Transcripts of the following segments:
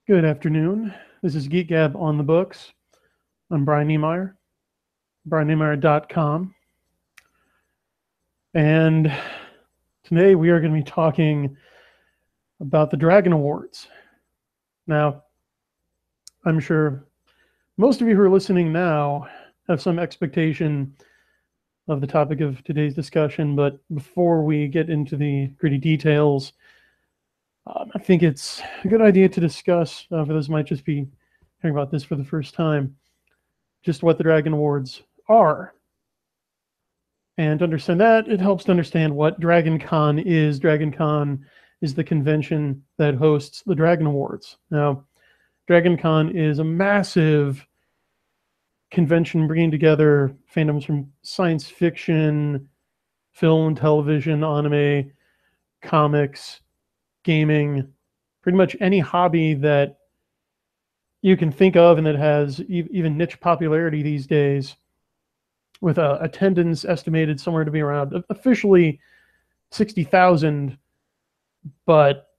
Good afternoon. This is Geek Gab on the books. I'm Brian Niemeier, brianniemeier.com. And today we are going to be talking about the Dragon Awards. Now, I'm sure most of you who are listening now have some expectation of the topic of today's discussion, but before we get into the gritty details, I think it's a good idea to discuss, for those who might just be hearing about this for the first time, just what the Dragon Awards are. And to understand that, it helps to understand what DragonCon is. DragonCon is the convention that hosts the Dragon Awards. Now, DragonCon is a massive convention bringing together fandoms from science fiction, film, television, anime, comics, gaming, pretty much any hobby that you can think of and that has even niche popularity these days, with attendance estimated somewhere to be around officially 60,000. But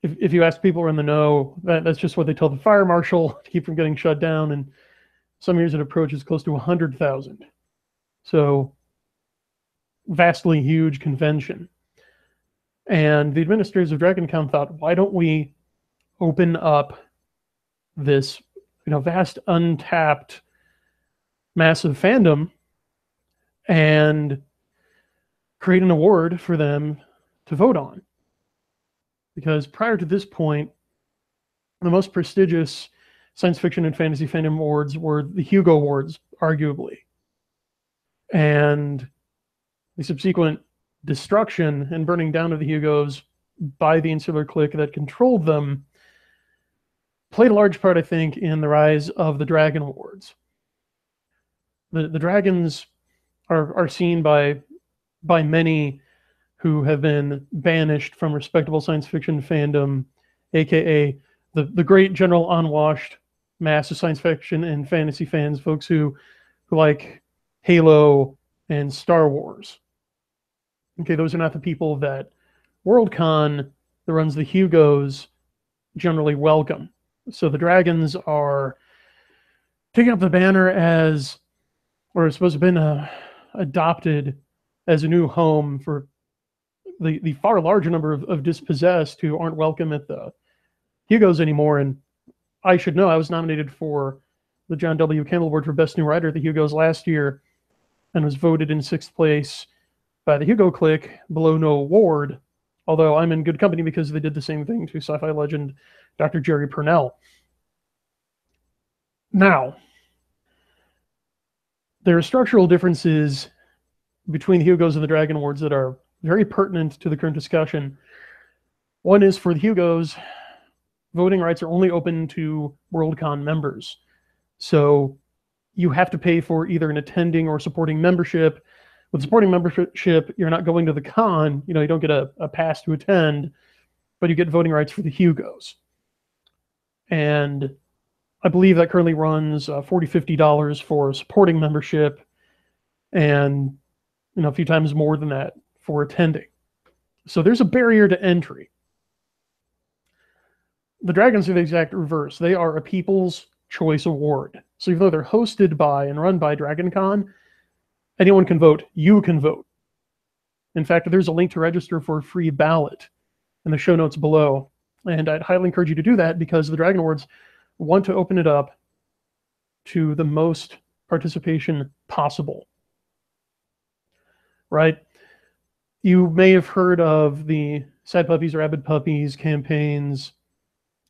if you ask people who are in the know, that's just what they tell the fire marshal to keep from getting shut down. And some years it approaches close to 100,000. So vastly huge convention. And the administrators of DragonCon thought, why don't we open up this vast, untapped, massive fandom and create an award for them to vote on? Because prior to this point, the most prestigious science fiction and fantasy fandom awards were the Hugo Awards, arguably. And the subsequent destruction and burning down of the Hugos by the insular clique that controlled them played a large part, I think, in the rise of the Dragon Awards. The dragons are seen by many who have been banished from respectable science fiction fandom, aka the great general unwashed mass of science fiction and fantasy fans, folks who like Halo and Star Wars. Okay, those are not the people that Worldcon, that runs the Hugos, generally welcome. So the dragons are taking up the banner as, or is supposed to have been adopted as a new home for the far larger number of dispossessed who aren't welcome at the Hugos anymore. And I should know, I was nominated for the John W. Campbell Award for Best New Writer at the Hugos last year and was voted in 6th place by the Hugo clique, below no award, although I'm in good company because they did the same thing to sci-fi legend Dr. Jerry Purnell. Now, there are structural differences between the Hugos and the Dragon Awards that are very pertinent to the current discussion. One is, for the Hugos, voting rights are only open to Worldcon members. So you have to pay for either an attending or supporting membership. With supporting membership, you're not going to the con. You don't get a pass to attend, but you get voting rights for the Hugos. And I believe that currently runs $40, $50 for supporting membership, and a few times more than that for attending. So there's a barrier to entry. The Dragons are the exact reverse. They are a People's Choice Award. So even though they're hosted by and run by DragonCon, anyone can vote. You can vote. In fact, there's a link to register for a free ballot in the show notes below. And I'd highly encourage you to do that, because the Dragon Awards want to open it up to the most participation possible. Right? You may have heard of the Sad Puppies, Rabid Puppies campaigns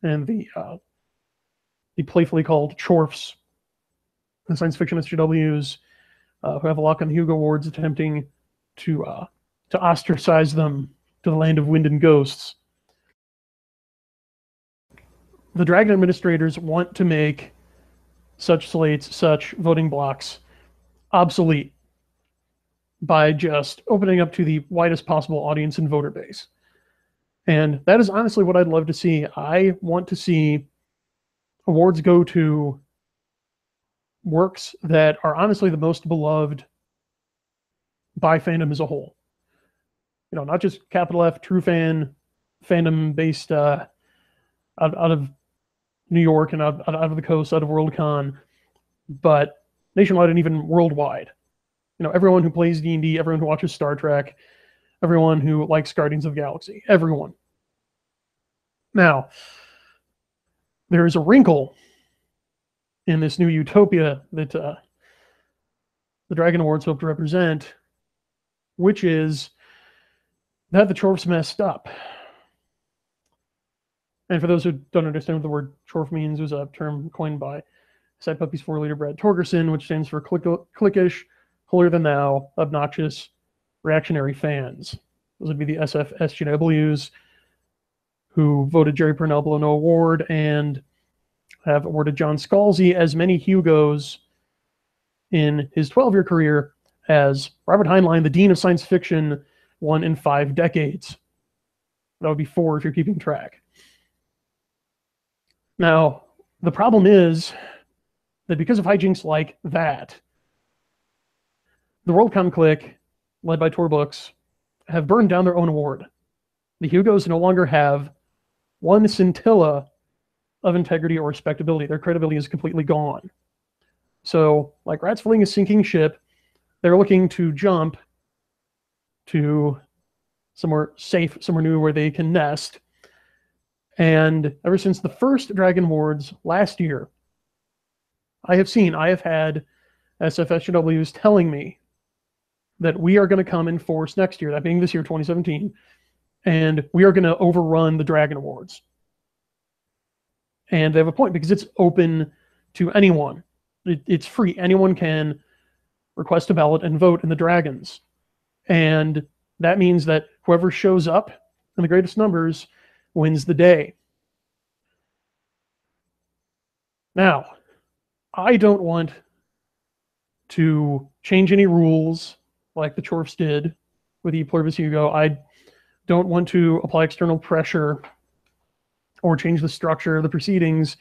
and the playfully called Chorfs, the science fiction SJWs, who have a lock on the Hugo Awards, attempting to ostracize them to the land of wind and ghosts. The Dragon administrators want to make such slates, such voting blocks, obsolete by just opening up to the widest possible audience and voter base. And that is honestly what I'd love to see. I want to see awards go to works that are honestly the most beloved by fandom as a whole. Not just capital F, true fandom based out of New York and out of the coast, out of Worldcon, but nationwide and even worldwide. Everyone who plays D&D, everyone who watches Star Trek, everyone who likes Guardians of the Galaxy, everyone. Now, there is a wrinkle in this new utopia that the Dragon Awards hope to represent, which is that the Chorfs messed up. And for those who don't understand what the word Chorf means, it was a term coined by Side Puppy's 4-leader Brad Torgerson, which stands for cliquish, holier than thou, obnoxious, reactionary fans. Those would be the SF SJWs who voted Jerry Purnell below no award and have awarded John Scalzi as many Hugos in his 12-year career as Robert Heinlein, the Dean of Science Fiction, won in 5 decades. That would be 4 if you're keeping track. Now, the problem is that because of hijinks like that, the Worldcon clique, led by Tor Books, have burned down their own award. The Hugos no longer have one scintilla of integrity or respectability. Their credibility is completely gone. So, like rats fleeing a sinking ship, they're looking to jump to somewhere safe, somewhere new where they can nest. And ever since the first Dragon Awards last year, I have had SFSJWs telling me that we are going to come in force next year, that being this year, 2017, and we are going to overrun the Dragon Awards. And they have a point because it's open to anyone. It's free. Anyone can request a ballot and vote in the Dragons. And that means that whoever shows up in the greatest numbers wins the day. Now, I don't want to change any rules like the Chorfs did with E Pluribus Hugo. I don't want to apply external pressure or change the structure of the proceedings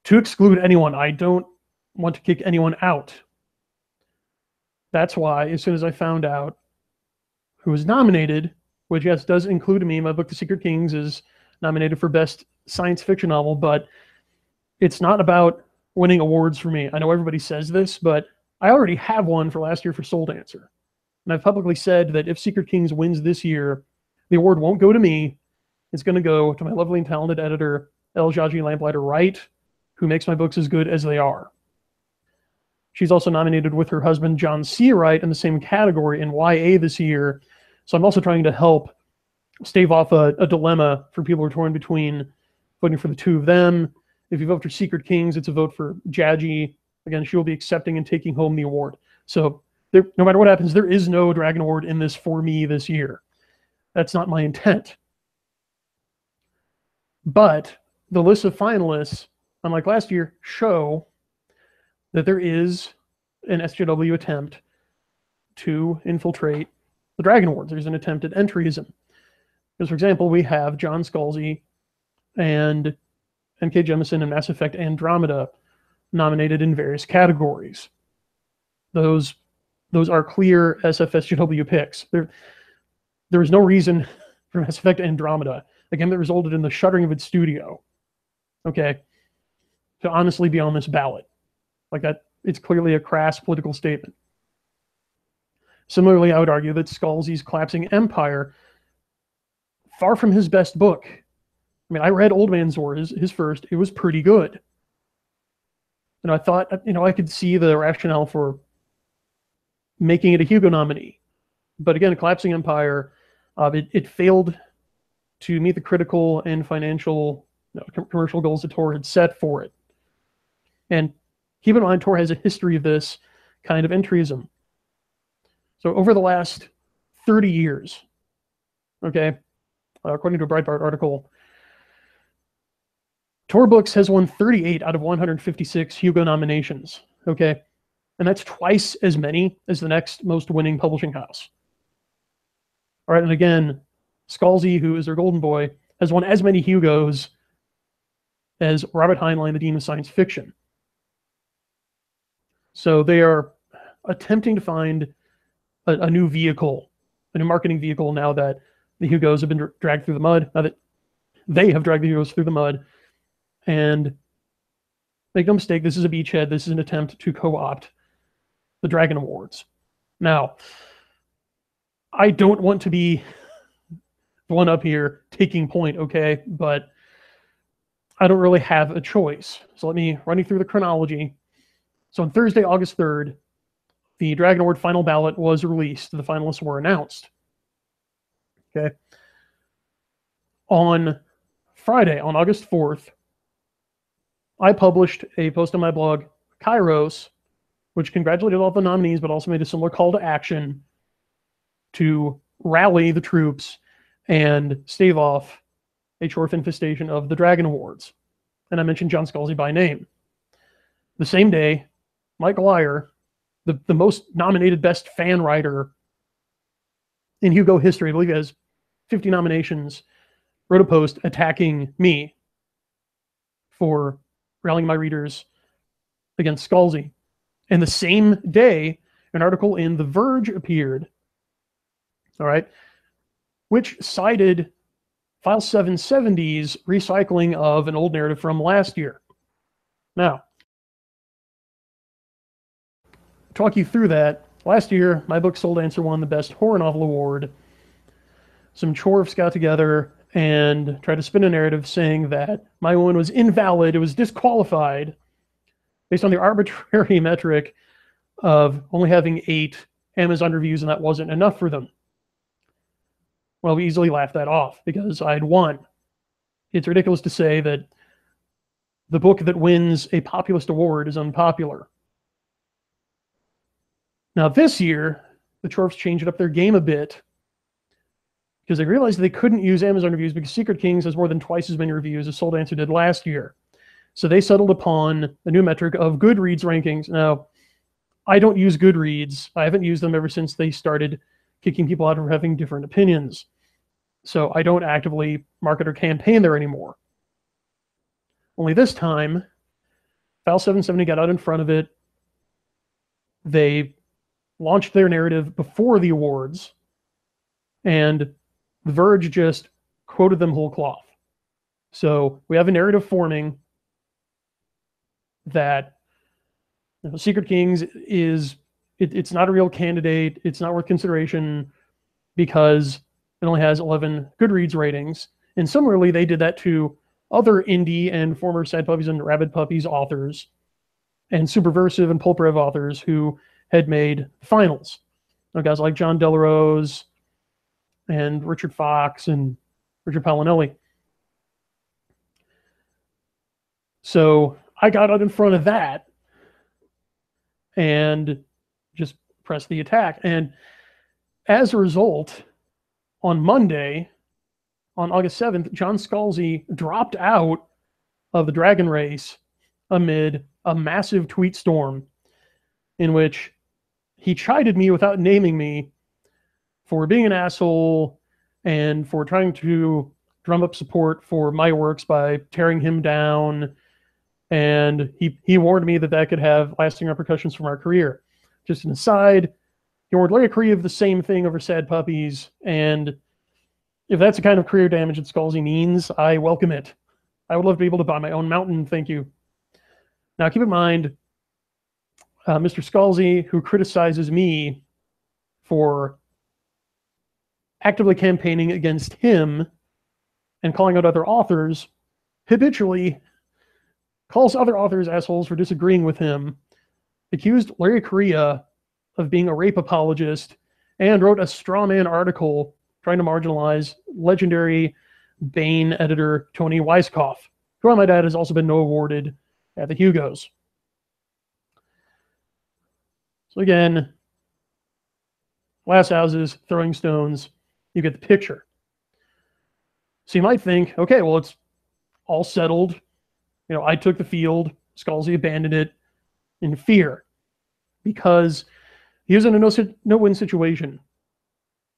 to exclude anyone. I don't want to kick anyone out. That's why, as soon as I found out who was nominated, which, yes, does include me, my book, The Secret Kings, is nominated for Best Science Fiction Novel, but it's not about winning awards for me. I know everybody says this, but I already have one for last year for Soul Dancer. And I've publicly said that if Secret Kings wins this year, the award won't go to me. It's going to go to my lovely and talented editor, El Jaji Lamplighter Wright, who makes my books as good as they are. She's also nominated with her husband, John C. Wright, in the same category in YA this year. So I'm also trying to help stave off a dilemma for people who are torn between voting for the two of them. If you vote for Secret Kings, it's a vote for Jaji. Again, she will be accepting and taking home the award. So no matter what happens, there is no Dragon Award in this for me this year. That's not my intent. But the list of finalists, unlike last year, show that there is an SJW attempt to infiltrate the Dragon Awards. There's an attempt at entryism. Because, for example, we have John Scalzi and N.K. Jemisin and Mass Effect Andromeda nominated in various categories. Those are clear SFSJW picks. There is no reason for Mass Effect Andromeda, again, that resulted in the shuttering of its studio, okay, to honestly be on this ballot. Like that, it's clearly a crass political statement. Similarly, I would argue that Scalzi's Collapsing Empire, far from his best book. I mean, I read Old Man Zor, his first. It was pretty good. And I thought, I could see the rationale for making it a Hugo nominee. But again, Collapsing Empire, it failed to meet the critical and financial commercial goals that Tor had set for it. And keep in mind, Tor has a history of this kind of entryism. So over the last 30 years, okay, according to a Breitbart article, Tor Books has won 38 out of 156 Hugo nominations, okay? And that's twice as many as the next most winning publishing house. All right, and again, Scalzi, who is their golden boy, has won as many Hugos as Robert Heinlein, the Dean of Science Fiction. So they are attempting to find a new vehicle, a new marketing vehicle now that the Hugos have been dragged through the mud, now that they have dragged the Hugos through the mud, And make no mistake, this is a beachhead. This is an attempt to co-opt the Dragon Awards. Now, I don't want to be the one up here taking point, okay? But I don't really have a choice. So let me run you through the chronology. So on Thursday, August 3rd, the Dragon Award final ballot was released. The finalists were announced. Okay. On Friday, on August 4th, I published a post on my blog, Kairos, which congratulated all the nominees, but also made a similar call to action to rally the troops and stave off a Chorf infestation of the Dragon Awards. And I mentioned John Scalzi by name. The same day, Mike Lyer, the most nominated best fan writer in Hugo history, I believe he has 50 nominations, wrote a post attacking me for rallying my readers against Scalzi. And the same day, an article in The Verge appeared, all right, which cited File 770's recycling of an old narrative from last year. Now, talk you through that. Last year, my book Soul Dancer won the Best Horror Novel Award. Some Chorfs got together and tried to spin a narrative saying that my one was invalid, it was disqualified, based on the arbitrary metric of only having 8 Amazon reviews, and that wasn't enough for them. Well, we easily laughed that off because I'd won. It's ridiculous to say that the book that wins a populist award is unpopular. Now this year, the Chorfs changed up their game a bit because they realized they couldn't use Amazon reviews because Secret Kings has more than twice as many reviews as Soul Dancer did last year. So they settled upon the new metric of Goodreads rankings. Now, I don't use Goodreads. I haven't used them ever since they started kicking people out for having different opinions. So I don't actively market or campaign there anymore. Only this time, File 770 got out in front of it. They launched their narrative before the awards, and The Verge just quoted them whole cloth. So we have a narrative forming that Secret Kings is, it's not a real candidate. It's not worth consideration because it only has 11 Goodreads ratings. And similarly, they did that to other indie and former Sad Puppies and Rabid Puppies authors and Superversive and Pulp Rev authors who had made finals. Guys like John Delarose and Richard Fox and Richard Palinelli. So I got out in front of that and just pressed the attack. And as a result, on Monday, on August 7th, John Scalzi dropped out of the Dragon Race amid a massive tweet storm in which he chided me without naming me for being an asshole and for trying to drum up support for my works by tearing him down. And he warned me that that could have lasting repercussions from our career. Just an aside, he warned Larry Correa of the same thing over Sad Puppies. And if that's the kind of career damage that Scalzi means, I welcome it. I would love to be able to buy my own mountain, thank you. Now keep in mind, Mr. Scalzi, who criticizes me for actively campaigning against him and calling out other authors, habitually calls other authors assholes for disagreeing with him, accused Larry Correa of being a rape apologist, and wrote a straw man article trying to marginalize legendary Bane editor Tony Weisskopf, who I might add has also been no awarded at the Hugos. So again, glass houses, throwing stones, you get the picture. So you might think, okay, well, it's all settled. You know, I took the field, Scalzi abandoned it in fear because he was in a no-win situation.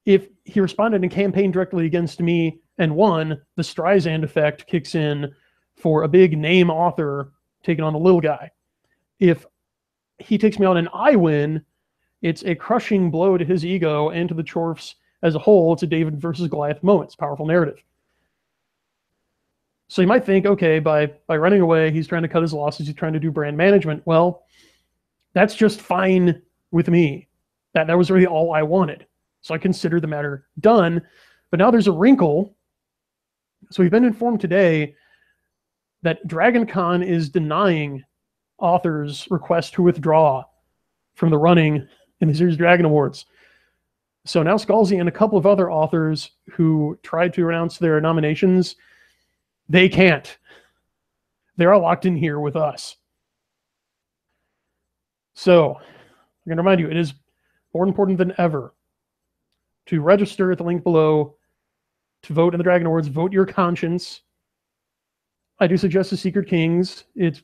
If he responded and campaigned directly against me and won, the Streisand effect kicks in for a big name author taking on the little guy. If he takes me on and I win, it's a crushing blow to his ego and to the Chorfs as a whole. It's a David versus Goliath moment. It's a powerful narrative. So you might think, okay, by running away, he's trying to cut his losses, he's trying to do brand management. Well, that's just fine with me. That was really all I wanted. So I consider the matter done. But now there's a wrinkle. So we've been informed today that DragonCon is denying authors' request to withdraw from the running in the Series Dragon Awards. So now Scalzi and a couple of other authors who tried to announce their nominations, they can't. They're all locked in here with us. So I'm going to remind you, it is more important than ever to register at the link below to vote in the Dragon Awards. Vote your conscience. I do suggest The Secret Kings. It's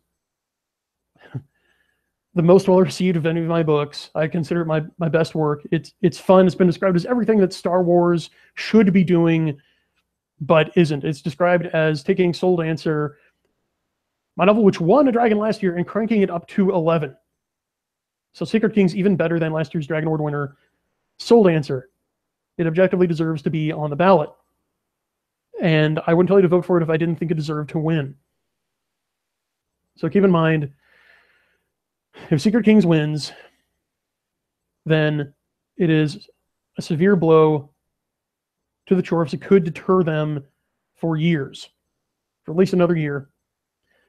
the most well-received of any of my books. I consider it my best work. It's fun. It's been described as everything that Star Wars should be doing, but isn't. It's described as taking Soul Dancer, my novel which won a dragon last year, and cranking it up to 11. So Secret King's even better than last year's Dragon Award winner, Soul Dancer. It objectively deserves to be on the ballot. And I wouldn't tell you to vote for it if I didn't think it deserved to win. So keep in mind, if Secret Kings wins, then it is a severe blow to the Chorfs. It could deter them for years, for at least another year.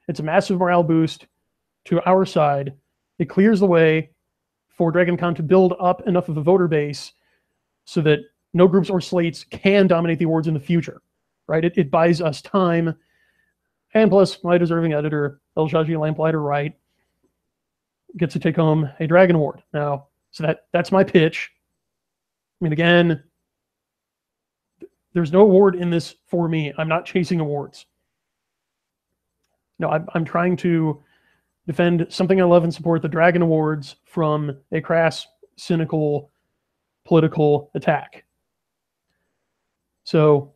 It's a massive morale boost to our side. It clears the way for DragonCon to build up enough of a voter base so that no groups or slates can dominate the awards in the future, right? It buys us time. And plus, my deserving editor, El-Shaji Lamplighter Wright, gets to take home a Dragon Award. Now, so that's my pitch. I mean, again, there's no award in this for me. I'm not chasing awards. No, I'm trying to defend something I love and support, the Dragon Awards, from a crass, cynical, political attack. So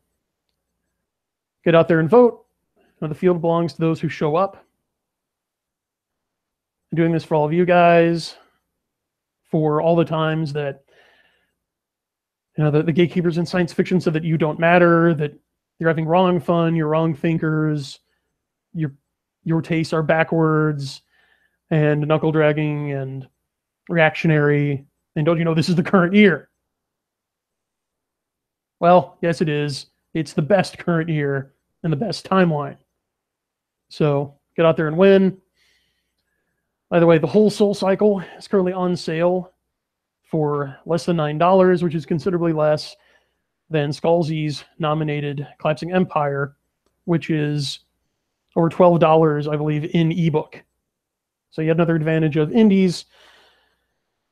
get out there and vote. The field belongs to those who show up. I'm doing this for all of you guys, for all the times that the gatekeepers in science fiction said that you don't matter, that you're having wrong fun, you're wrong thinkers, your tastes are backwards and knuckle dragging and reactionary, and don't you know this is the current year? Well, yes, it is. It's the best current year and the best timeline. So get out there and win. By the way, the whole Soul Cycle is currently on sale for less than $9, which is considerably less than Scalzi's nominated Collapsing Empire, which is over $12, I believe, in ebook. So you have another advantage of indies,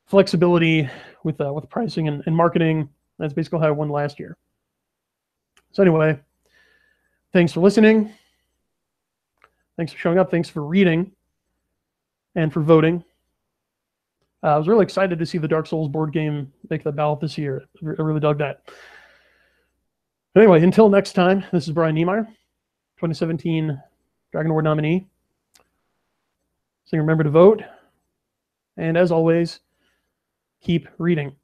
flexibility with pricing and marketing. That's basically how I won last year. So anyway, thanks for listening. Thanks for showing up. Thanks for reading and for voting. I was really excited to see the Dark Souls board game make the ballot this year. I really dug that. Anyway, until next time, this is Brian Niemeier, 2017 Dragon Award nominee. So remember to vote. And as always, keep reading.